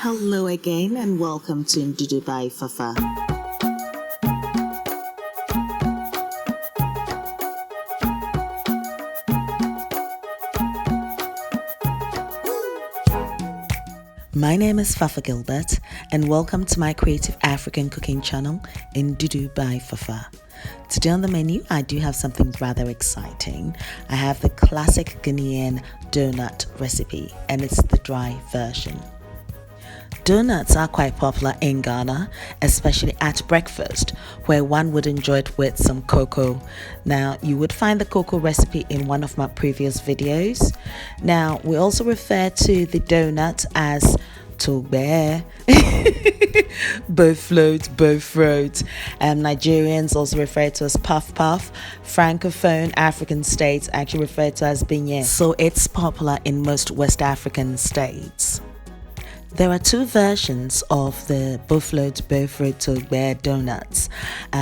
Hello again and welcome to Ndudu by Fafa. My name is Fafa Gilbert and welcome to my creative African cooking channel Ndudu by Fafa. Today on the menu, I do have something rather exciting. I have the classic Ghanaian donut recipe and it's the dry version. Donuts are quite popular in Ghana, especially at breakfast, where one would enjoy it with some cocoa. Now, you would find the cocoa recipe in one of my previous videos. Now, we also refer to the donut as Togbei, Bofrot. Nigerians also refer to as puff puff. Francophone African states actually refer to as beignet. So it's popular in most West African states. There are two versions of the Boflot, Togbei donuts.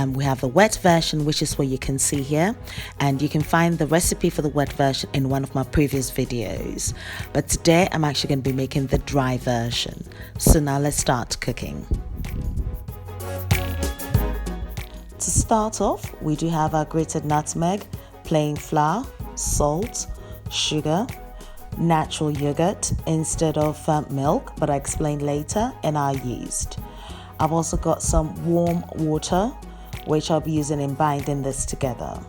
We have the wet version, which is what you can see here, and you can find the recipe for the wet version in one of my previous videos. But today I'm actually going to be making the dry version. So now let's start cooking. To start off, we do have our grated nutmeg, plain flour, salt, sugar, natural yogurt instead of milk, but I explain later, and our yeast. I've also got some warm water which I'll be using in binding this together.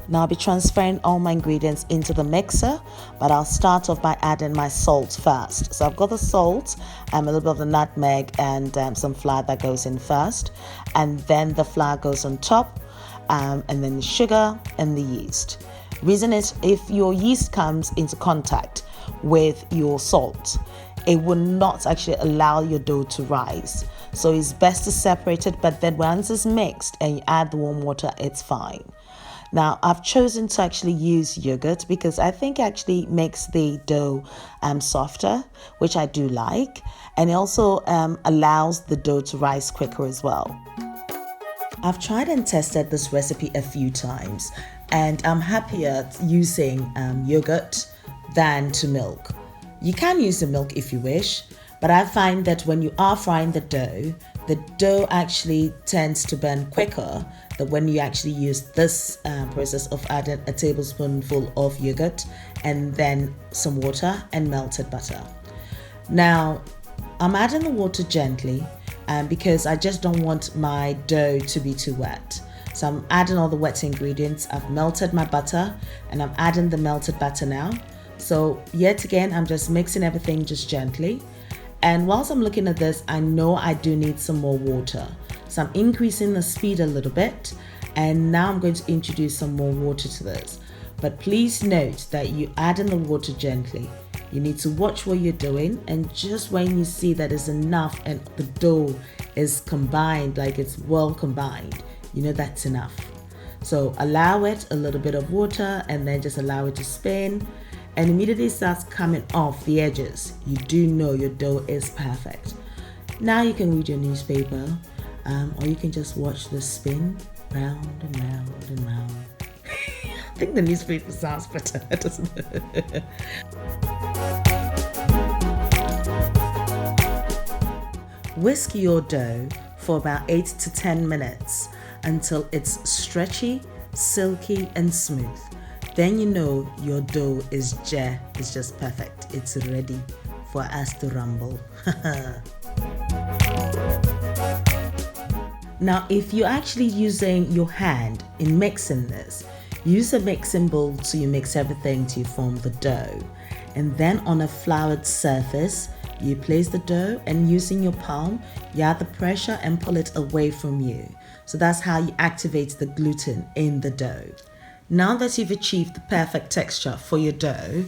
Now I'll be transferring all my ingredients into the mixer, but I'll start off by adding my salt first. So I've got the salt, a little bit of the nutmeg and some flour that goes in first, and then the flour goes on top, and then the sugar and the yeast. Reason is, if your yeast comes into contact with your salt, it will not actually allow your dough to rise. So it's best to separate it, but then once it's mixed and you add the warm water, it's fine. Now I've chosen to actually use yogurt because I think it actually makes the dough softer, which I do like, and it also allows the dough to rise quicker as well. I've tried and tested this recipe a few times, and I'm happier using yogurt than to milk. You can use the milk if you wish, but I find that when you are frying the dough actually tends to burn quicker than when you actually use this process of adding a tablespoonful of yogurt and then some water and melted butter. Now, I'm adding the water gently because I just don't want my dough to be too wet. So I'm adding all the wet ingredients. I've melted my butter and I'm adding the melted butter now. So yet again, I'm just mixing everything just gently. And whilst I'm looking at this, I know I do need some more water. So I'm increasing the speed a little bit. And now I'm going to introduce some more water to this. But please note that you add in the water gently. You need to watch what you're doing, and just when you see that it's enough and the dough is combined, like it's well combined, you know that's enough. So allow it a little bit of water and then just allow it to spin, and immediately it starts coming off the edges. You do know your dough is perfect. Now you can read your newspaper, or you can just watch the spin round and round and round. I think the newspaper sounds better, doesn't it? Whisk your dough for about 8 to 10 minutes until it's stretchy, silky and smooth. Then you know your dough is just perfect. It's ready for us to rumble. Now, if you're actually using your hand in mixing this, use a mixing bowl so you mix everything to form the dough. And then on a floured surface, you place the dough, and using your palm, you add the pressure and pull it away from you. So that's how you activate the gluten in the dough. Now that you've achieved the perfect texture for your dough,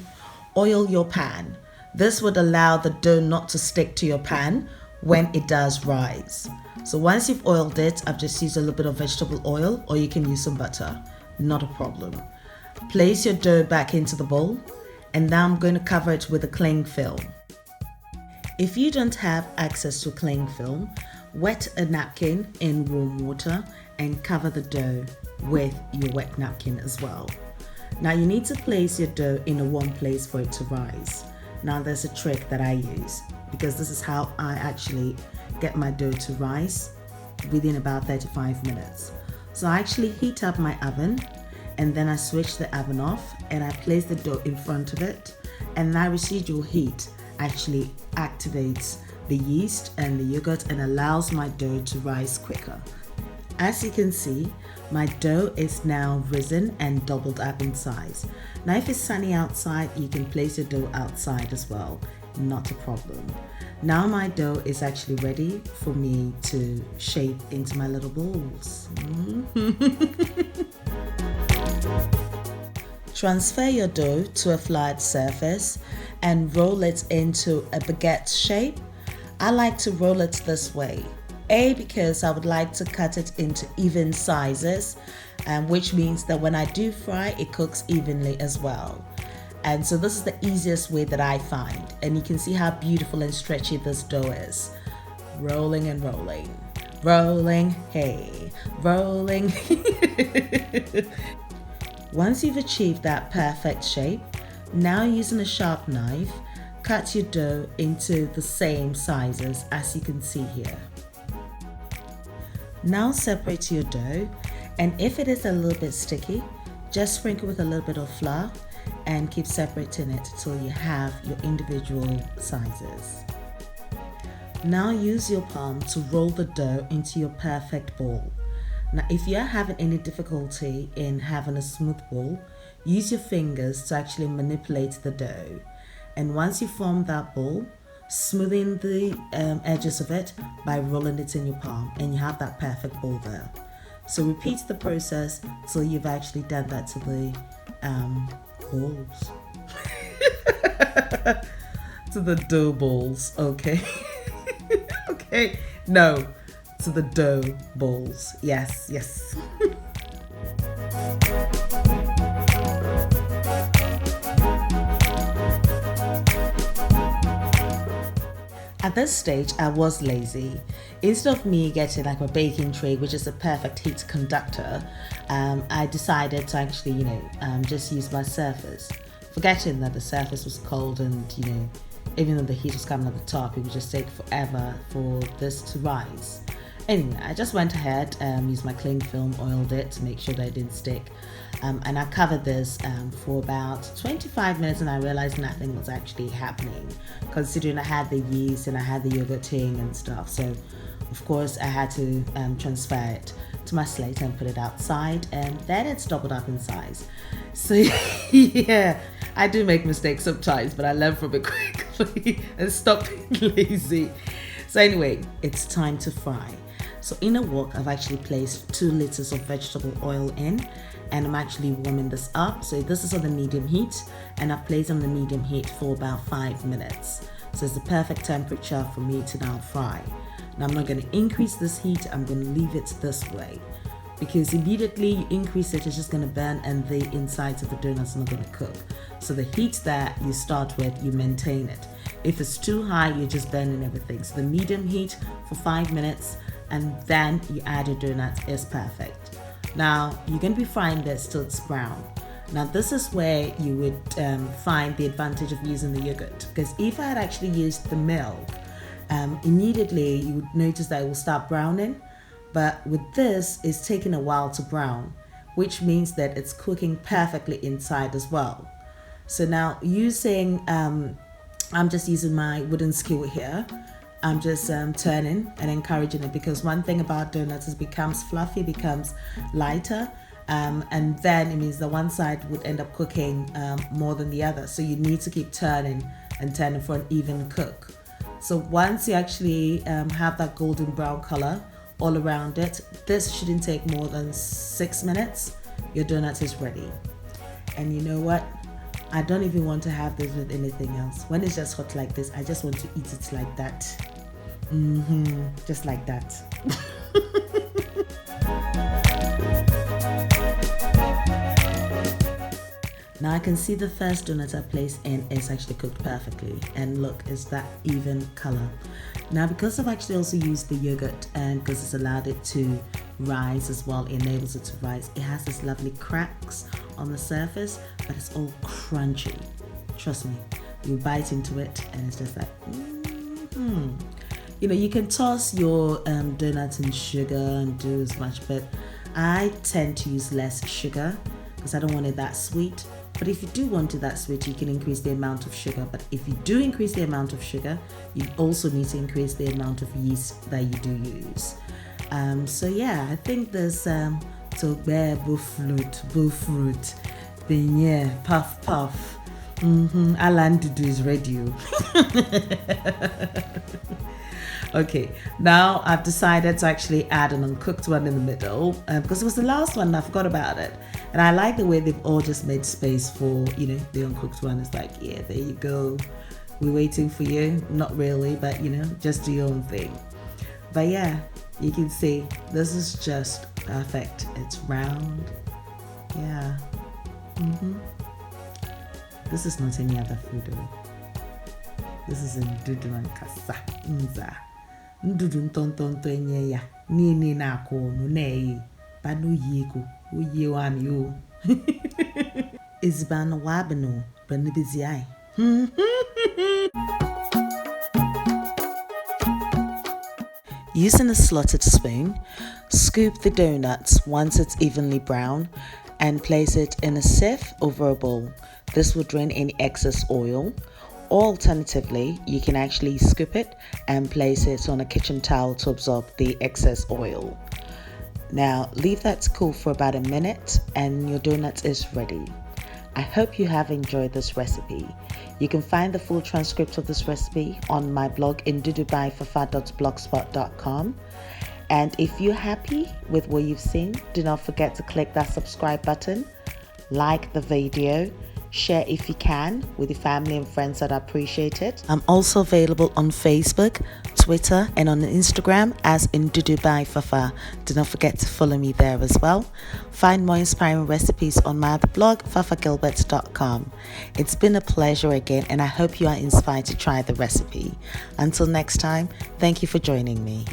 oil your pan. This would allow the dough not to stick to your pan when it does rise. So once you've oiled it, I've just used a little bit of vegetable oil, or you can use some butter, not a problem. Place your dough back into the bowl, and now I'm going to cover it with a cling film. If you don't have access to cling film, wet a napkin in warm water and cover the dough with your wet napkin as well. Now you need to place your dough in a warm place for it to rise. Now there's a trick that I use, because this is how I actually get my dough to rise within about 35 minutes. So I actually heat up my oven, and then I switch the oven off and I place the dough in front of it, and that residual heat actually activates the yeast and the yogurt and allows my dough to rise quicker. As you can see, my dough is now risen and doubled up in size. Now if it's sunny outside, you can place your dough outside as well, not a problem. Now my dough is actually ready for me to shape into my little balls. Transfer your dough to a flat surface and roll it into a baguette shape. I like to roll it this way. Because I would like to cut it into even sizes, which means that when I do fry, it cooks evenly as well. And so this is the easiest way that I find. And you can see how beautiful and stretchy this dough is. Rolling and rolling. Rolling, hey, rolling. Once you've achieved that perfect shape, now using a sharp knife, cut your dough into the same sizes as you can see here. Now separate your dough, and if it is a little bit sticky, just sprinkle with a little bit of flour and keep separating it till you have your individual sizes. Now use your palm to roll the dough into your perfect ball. Now if you are having any difficulty in having a smooth ball, use your fingers to actually manipulate the dough. And once you form that ball, smoothing the edges of it by rolling it in your palm, and you have that perfect ball there. So repeat the process till you've actually done that to the balls. To the dough balls, okay. Okay, no, to the dough balls. Yes. At this stage, I was lazy. Instead of me getting like a baking tray, which is a perfect heat conductor, I decided to actually, just use my surface, forgetting that the surface was cold and, even though the heat was coming at the top, it would just take forever for this to rise. Anyway, I just went ahead, used my cling film, oiled it to make sure that it didn't stick. And I covered this for about 25 minutes, and I realized nothing was actually happening, considering I had the yeast and I had the yogurting and stuff. So of course I had to transfer it to my slate and put it outside, and then it's doubled up in size. So yeah, I do make mistakes sometimes, but I learn from it quickly and stop being lazy. So anyway, it's time to fry. So in a wok, I've actually placed 2 liters of vegetable oil in, and I'm actually warming this up. So this is on the medium heat, and I've placed on the medium heat for about 5 minutes. So it's the perfect temperature for me to now fry. Now I'm not going to increase this heat, I'm going to leave it this way, because immediately you increase it, it's just going to burn and the insides of the donuts are not going to cook. So the heat that you start with, you maintain it. If it's too high, you're just burning everything. So the medium heat for 5 minutes, and then you add your donuts is perfect. Now you're going to be frying this till it's brown. Now this is where you would find the advantage of using the yogurt, because if I had actually used the milk, immediately you would notice that it will start browning. But with this, it's taking a while to brown, which means that it's cooking perfectly inside as well. So now using, I'm just using my wooden skewer here. I'm just turning and encouraging it, because one thing about donuts is it becomes fluffy, becomes lighter, and then it means that one side would end up cooking more than the other. So you need to keep turning and turning for an even cook. So once you actually have that golden brown color all around it, this shouldn't take more than 6 minutes. Your donut is ready. And you know what? I don't even want to have this with anything else. When it's just hot like this, I just want to eat it like that. Just like that. Now I can see the first donut I placed in is actually cooked perfectly, and look, it's that even color. Now because I've actually also used the yogurt, and because it's allowed it to rise as well, it enables it to rise, it has this lovely cracks on the surface, but it's all crunchy. Trust me, You bite into it and it's just like, you can toss your donuts in sugar and do as much, but I tend to use less sugar because I don't want it that sweet. But if you do want it that sweet, you can increase the amount of sugar. But if you do increase the amount of sugar, you also need to increase the amount of yeast that you do use. So yeah, I think there's Togbei, Bofrot, beignet, puff. Ndudu is ready. Okay, now I've decided to actually add an uncooked one in the middle because it was the last one and I forgot about it. And I like the way they've all just made space for, the uncooked one. It's like, yeah, there you go. We're waiting for you. Not really, but, just do your own thing. But yeah, you can see this is just perfect. It's round. Yeah. This is not any other food though. This is Ndudu and Kasa. Ndudu ntontonto enye ya. Ni na ko no na Banu yeko. Uye wami yo. Izban wabano. Banibizi ai. Using a slotted spoon, scoop the donuts once it's evenly brown and place it in a sieve over a bowl. This will drain any excess oil. Or alternatively, you can actually scoop it and place it on a kitchen towel to absorb the excess oil. Now, leave that to cool for about a minute and your donut is ready. I hope you have enjoyed this recipe. You can find the full transcript of this recipe on my blog indudubyfafa.blogspot.com. And if you're happy with what you've seen, do not forget to click that subscribe button, like the video, share if you can with your family and friends that appreciate it. I'm also available on Facebook, Twitter, and on Instagram as Ndudu by Fafa. Do not forget to follow me there as well. Find more inspiring recipes on my other blog, fafagilbert.com. It's been a pleasure again, and I hope you are inspired to try the recipe. Until next time, thank you for joining me.